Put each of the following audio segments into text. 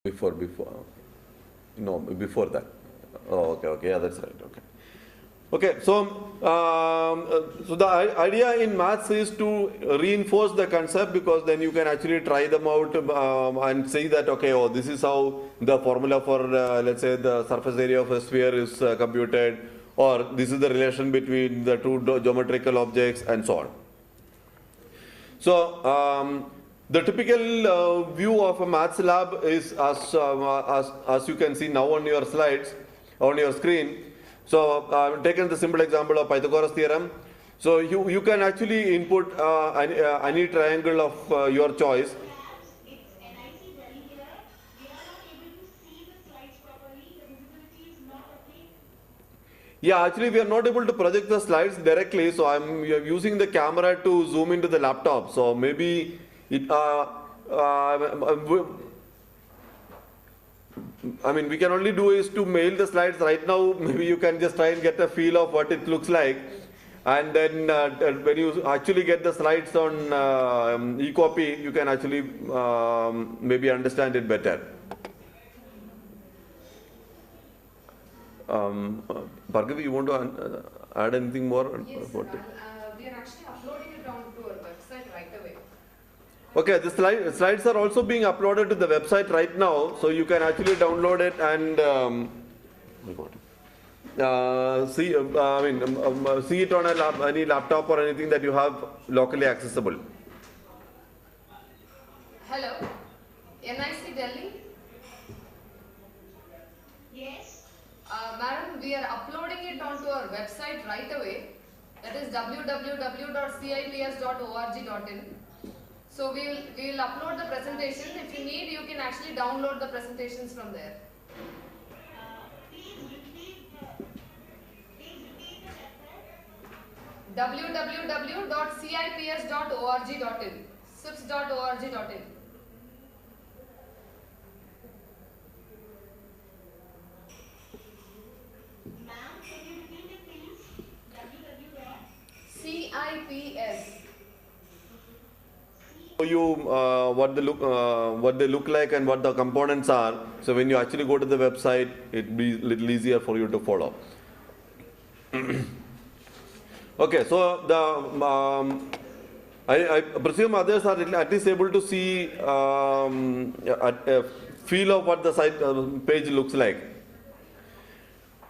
before, no, before that. Oh, okay, yeah, that's right, okay. Okay, so the idea in maths is to reinforce the concept, because then you can actually try them out and see that, okay, oh, this is how the formula for, let's say, the surface area of a sphere is computed, or this is the relation between the two geometrical objects, and so on. So, the typical view of a maths lab is as you can see now on your slides, on your screen. So, I've taken the simple example of Pythagoras theorem. So, you can actually input any triangle of your choice. Yeah, actually we are not able to project the slides directly, so I'm using the camera to zoom into the laptop. So maybe it, I mean, we can only do is to mail the slides right now. Maybe you can just try and get a feel of what it looks like, and then when you actually get the slides on e-copy, you can actually maybe understand it better. Bhargavi, you want to add anything more? Yes, sir. We are actually uploading it onto our website right away. Okay, the slides are also being uploaded to the website right now, so you can actually download it and see it on any laptop or anything that you have locally accessible. Hello, NIC Delhi. Yes. Madam, we are uploading it onto our website right away. That is www.cips.org.in. So we will upload the presentation. If you need, you can actually download the presentations from there. Please repeat the website. www.cips.org.in. cips.org.in. Ma'am, can you repeat it, please? CIPS. Show you what they look like and what the components are. So when you actually go to the website, it'll be a little easier for you to follow. Okay, so I presume others are at least able to see a feel of what the site page looks like.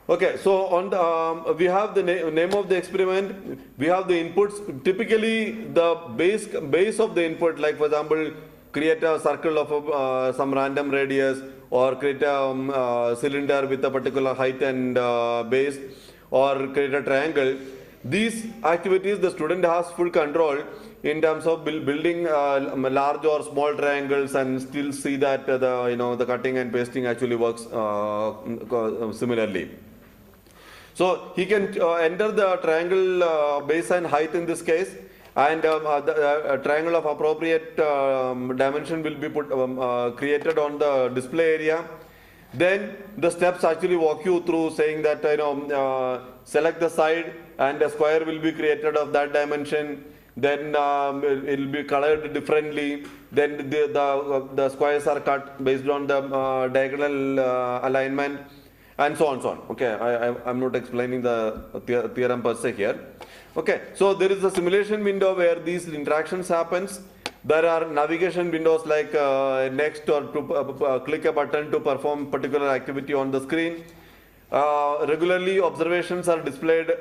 Okay, so on the, we have the name of the experiment, we have the inputs. Typically, the base of the input, like for example, create a circle of some random radius, or create a cylinder with a particular height and base, or create a triangle. These activities, the student has full control in terms of building large or small triangles, and still see that the cutting and pasting actually works similarly. So he can enter the triangle base and height in this case, and the triangle of appropriate dimension will be created on the display area. Then the steps actually walk you through, saying that select the side and a square will be created of that dimension. Then it will be colored differently. Then the squares are cut based on the diagonal alignment, and so on, so on. Okay, I'm not explaining the theorem per se here. Okay, so there is a simulation window where these interactions happens. There are navigation windows like next, or to click a button to perform particular activity on the screen. Regularly observations are displayed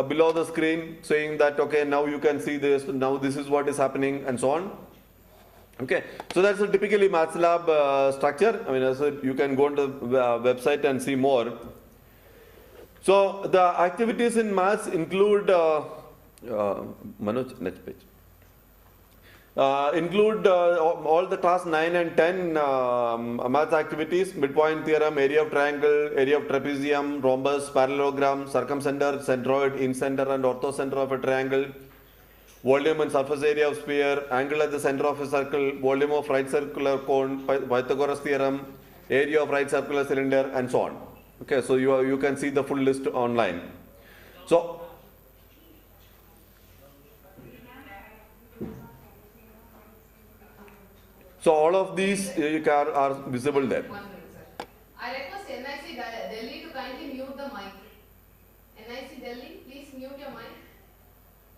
below the screen, saying that okay, now you can see this, now this is what is happening, and so on. Okay, so that's a typically maths lab structure. I mean, so you can go on the website and see more. So the activities in maths include Manoj, next page. Include all the class 9 and 10 maths activities: midpoint theorem, area of triangle, area of trapezium, rhombus, parallelogram, circumcenter, centroid, incenter and orthocenter of a triangle, volume and surface area of sphere, angle at the center of a circle, volume of right circular cone, Pythagoras theorem, area of right circular cylinder, and so on. Okay, so you can see the full list online. So So all of these are visible there. 1 minute, sir. I request NIC Delhi to kindly mute the mic. NIC Delhi, please mute your mic.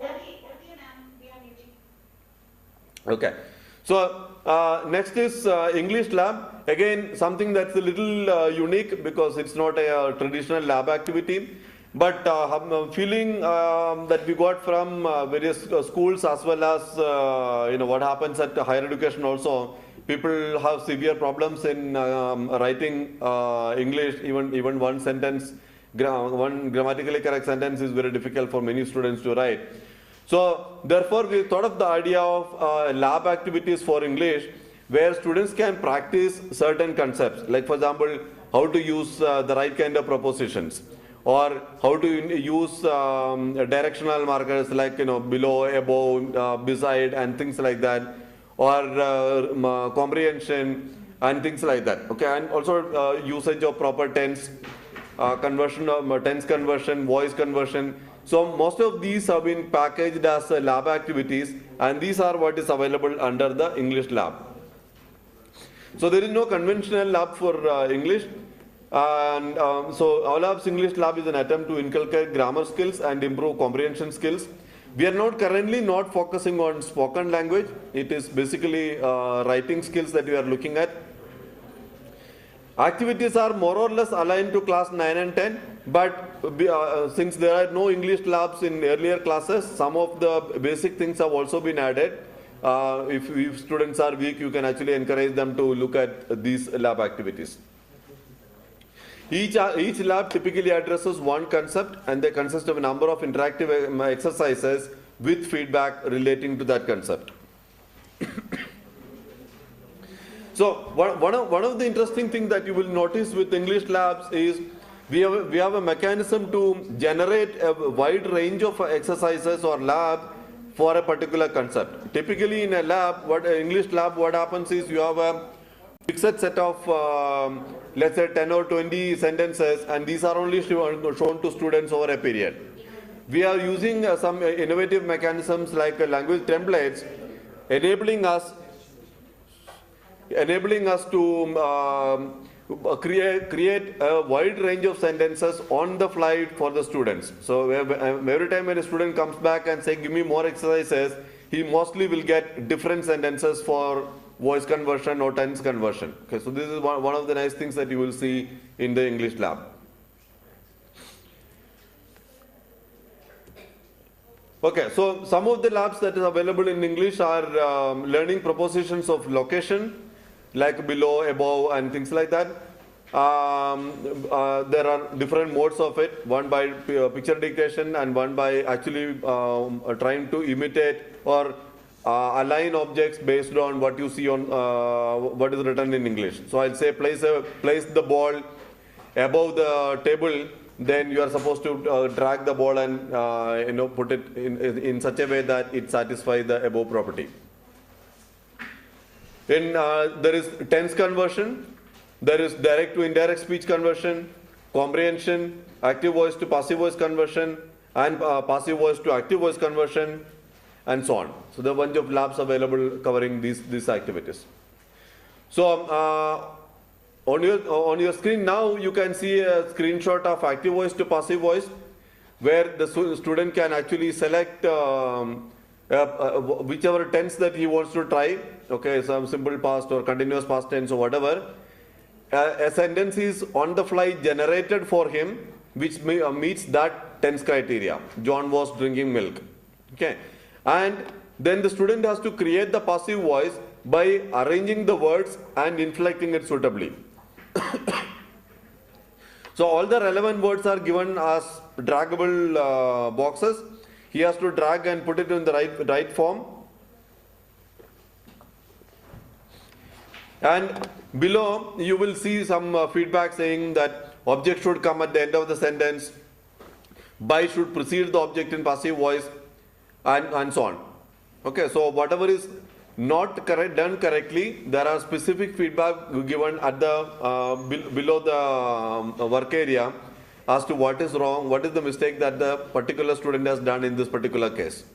Okay, ma'am, we are muting. Okay. So next is English lab. Again, something that's a little unique because it's not a traditional lab activity. But I'm feeling that we got from various schools as well as what happens at higher education also. People have severe problems in writing English. Even one sentence, one grammatically correct sentence is very difficult for many students to write. So therefore, we thought of the idea of lab activities for English, where students can practice certain concepts, like for example, how to use the right kind of prepositions, or how to use directional markers like below, above, beside, and things like that, or comprehension and things like that. Okay, and also usage of proper tense, conversion of tense conversion, voice conversion. So most of these have been packaged as lab activities, and these are what is available under the English lab. So there is no conventional lab for English. And so OLABS English Lab is an attempt to inculcate grammar skills and improve comprehension skills. We are currently not focusing on spoken language. It is basically writing skills that we are looking at. Activities are more or less aligned to class 9 and 10, but since there are no English labs in earlier classes, some of the basic things have also been added. If students are weak, you can actually encourage them to look at these lab activities. Each lab typically addresses one concept, and they consist of a number of interactive exercises with feedback relating to that concept. So one of the interesting things that you will notice with English labs is we have a mechanism to generate a wide range of exercises or lab for a particular concept. Typically in a lab, English lab, what happens is you have a fixed set of let's say 10 or 20 sentences, and these are only shown to students over a period. We are using some innovative mechanisms like language templates, enabling us to create a wide range of sentences on the fly for the students. So every time when a student comes back and say, give me more exercises, he mostly will get different sentences for voice conversion or tense conversion. Okay, so this is one of the nice things that you will see in the English lab. Okay, so some of the labs that is available in English are learning prepositions of location, like below, above, and things like that. There are different modes of it, one by picture dictation and one by actually trying to imitate or align objects based on what you see on what is written in English. So I'll say place the ball above the table, then you are supposed to drag the ball and put it in such a way that it satisfies the above property. Then there is tense conversion, there is direct to indirect speech conversion, comprehension, active voice to passive voice conversion, and passive voice to active voice conversion, and so on. So there are a bunch of labs available covering these activities. So on your screen now you can see a screenshot of active voice to passive voice, where the student can actually select whichever tense that he wants to try. Okay, some simple past or continuous past tense or whatever. A sentence is on the fly generated for him which meets that tense criteria. John was drinking milk. Okay, and then the student has to create the passive voice by arranging the words and inflecting it suitably. So all the relevant words are given as draggable boxes. He has to drag and put it in the right form. And below you will see some feedback saying that object should come at the end of the sentence, by should precede the object in passive voice, and so on. Okay, so whatever is not done correctly, there are specific feedback given at the below the work area as to what is wrong, what is the mistake that the particular student has done in this particular case.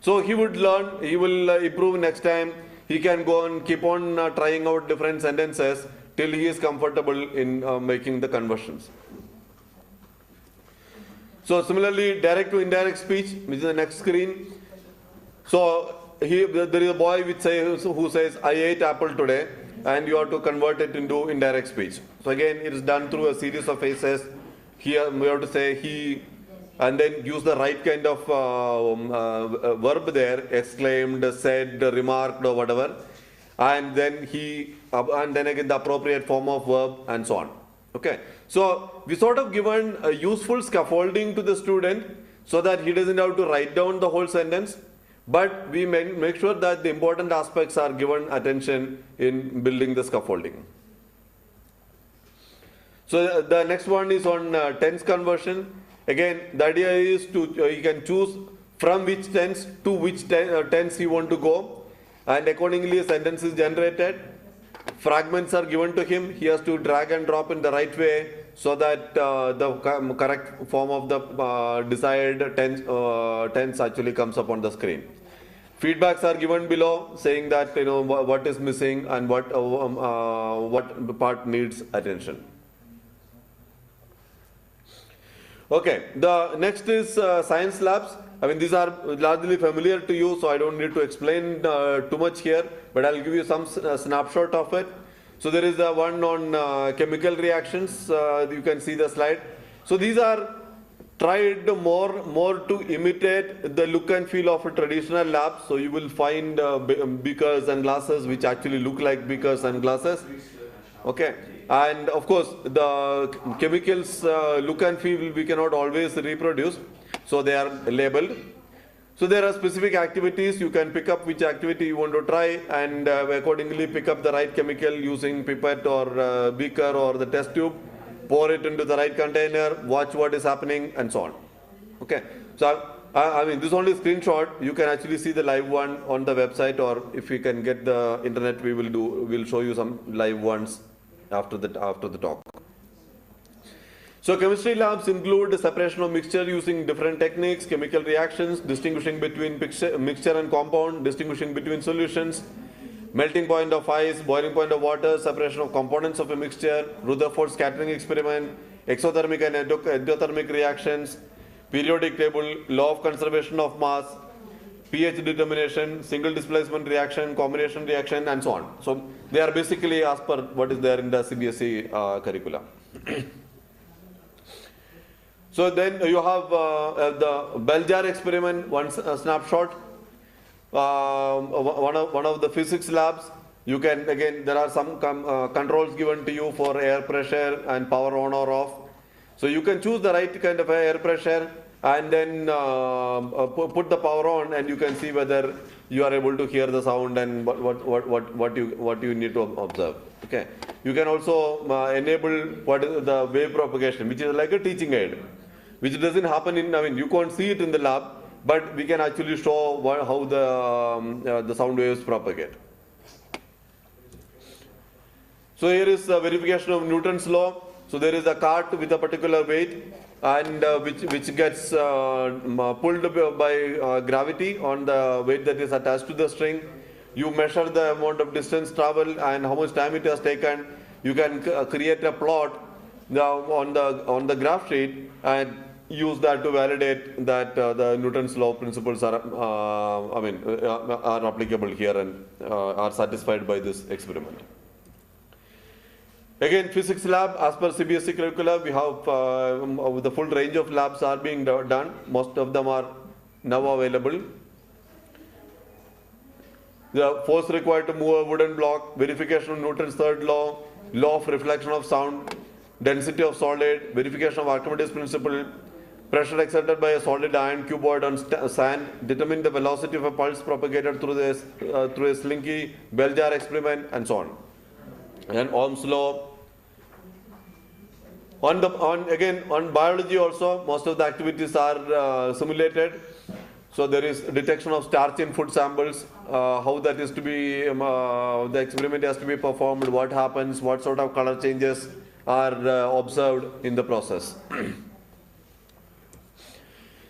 So he would learn, he will improve next time. he can go and keep on trying out different sentences till he is comfortable in making the conversions. So similarly, direct to indirect speech, which is the next screen. So there is a boy who says, I ate apple today, and you have to convert it into indirect speech. So again, it is done through a series of phases. Here we have to say he, and then use the right kind of verb there, exclaimed, said, remarked, or whatever. And then and then again the appropriate form of verb and so on. Okay. So we sort of given a useful scaffolding to the student so that he doesn't have to write down the whole sentence, but we make sure that the important aspects are given attention in building the scaffolding. So the next one is on tense conversion. Again, the idea is you can choose from which tense to which tense you want to go, and accordingly a sentence is generated. Fragments are given to him. He has to drag and drop in the right way so that the correct form of the desired tense actually comes up on the screen. Feedbacks are given below saying that what is missing and what part needs attention. Okay, the next is science labs. I mean, these are largely familiar to you, so I don't need to explain too much here, but I'll give you some snapshot of it. So there is the one on chemical reactions. You can see the slide. So these are tried more to imitate the look and feel of a traditional lab. So you will find beakers and glasses which actually look like beakers and glasses. Okay, and of course the chemicals look and feel we cannot always reproduce, so they are labeled. So there are specific activities. You can pick up which activity you want to try and accordingly pick up the right chemical using pipette or beaker or the test tube, pour it into the right container, watch what is happening and so on. Okay, so I mean, this is only a screenshot. You can actually see the live one on the website, or if you can get the internet, we'll show you some live ones after the talk. So chemistry labs include the separation of mixture using different techniques, chemical reactions, distinguishing between mixture and compound, distinguishing between solutions, melting point of ice, boiling point of water, separation of components of a mixture, Rutherford scattering experiment, exothermic and endothermic reactions, periodic table, law of conservation of mass, pH determination, single displacement reaction, combination reaction, and so on. So they are basically as per what is there in the CBSE curricula. So then you have the bell jar experiment, one snapshot. One of the physics labs. You can, again, there are some controls given to you for air pressure and power on or off. So you can choose the right kind of air pressure and then put the power on, and you can see whether you are able to hear the sound and what you need to observe. Okay. You can also enable what is the wave propagation, which is like a teaching aid, which doesn't happen in, I mean, you can't see it in the lab, but we can actually show how the sound waves propagate. So here is the verification of Newton's law. So there is a cart with a particular weight, and which gets pulled by gravity on the weight that is attached to the string. You measure the amount of distance traveled and how much time it has taken. You can create a plot on the graph sheet and use that to validate that the Newton's law principles are applicable here and are satisfied by this experiment. Again, physics lab, as per CBSE curricula, we have the full range of labs are being done. Most of them are now available. The force required to move a wooden block, verification of Newton's third law, law of reflection of sound, density of solid, verification of Archimedes principle, pressure exerted by a solid iron cuboid on sand, determine the velocity of a pulse propagated through a slinky, bell jar experiment, and so on. And Ohm's law. On biology also, most of the activities are simulated. So there is detection of starch in food samples, how that is to be, the experiment has to be performed, what happens, what sort of color changes are observed in the process.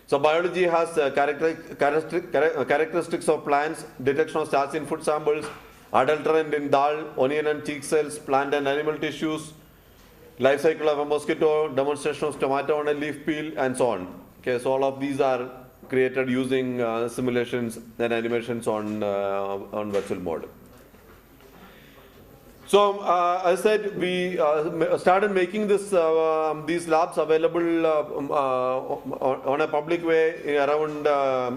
So biology has characteristics of plants, detection of starch in food samples, adulterant in dal, onion and cheek cells, plant and animal tissues, life cycle of a mosquito, demonstration of tomato on a leaf peel, and so on. Okay, so all of these are created using simulations and animations on virtual mode. So, as I said, we started making these labs available on a public way around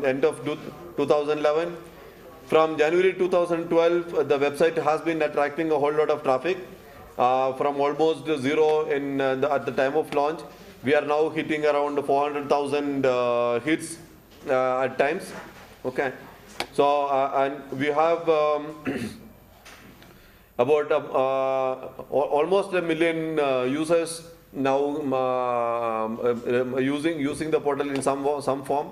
end of 2011. From January 2012, the website has been attracting a whole lot of traffic. From almost zero at the time of launch, we are now hitting around 400,000 hits at times. Okay, so and we have about almost 1 million users now using the portal in some form.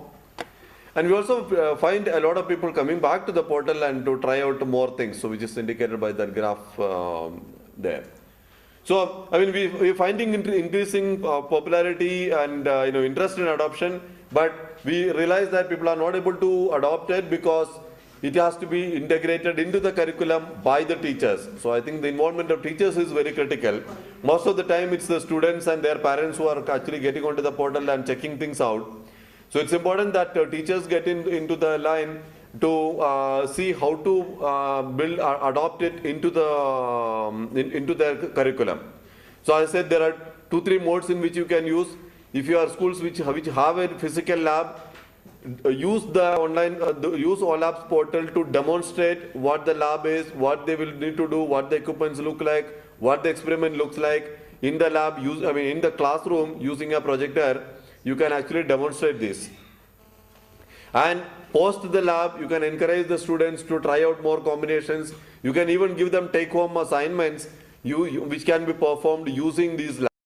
And we also find a lot of people coming back to the portal and to try out more things, so which is indicated by that graph there. So, I mean, we're finding increasing popularity and interest in adoption, but we realize that people are not able to adopt it because it has to be integrated into the curriculum by the teachers. So I think the involvement of teachers is very critical. Most of the time it's the students and their parents who are actually getting onto the portal and checking things out. So it's important that teachers get into the line to see how to adopt it into their curriculum. So I said there are 2-3 modes in which you can use. If you are schools which have a physical lab, use the online use OLABS portal to demonstrate what the lab is, what they will need to do, what the equipments look like, what the experiment looks like. In the lab, in the classroom, using a projector, you can actually demonstrate this. And post the lab, you can encourage the students to try out more combinations. You can even give them take-home assignments which can be performed using these labs.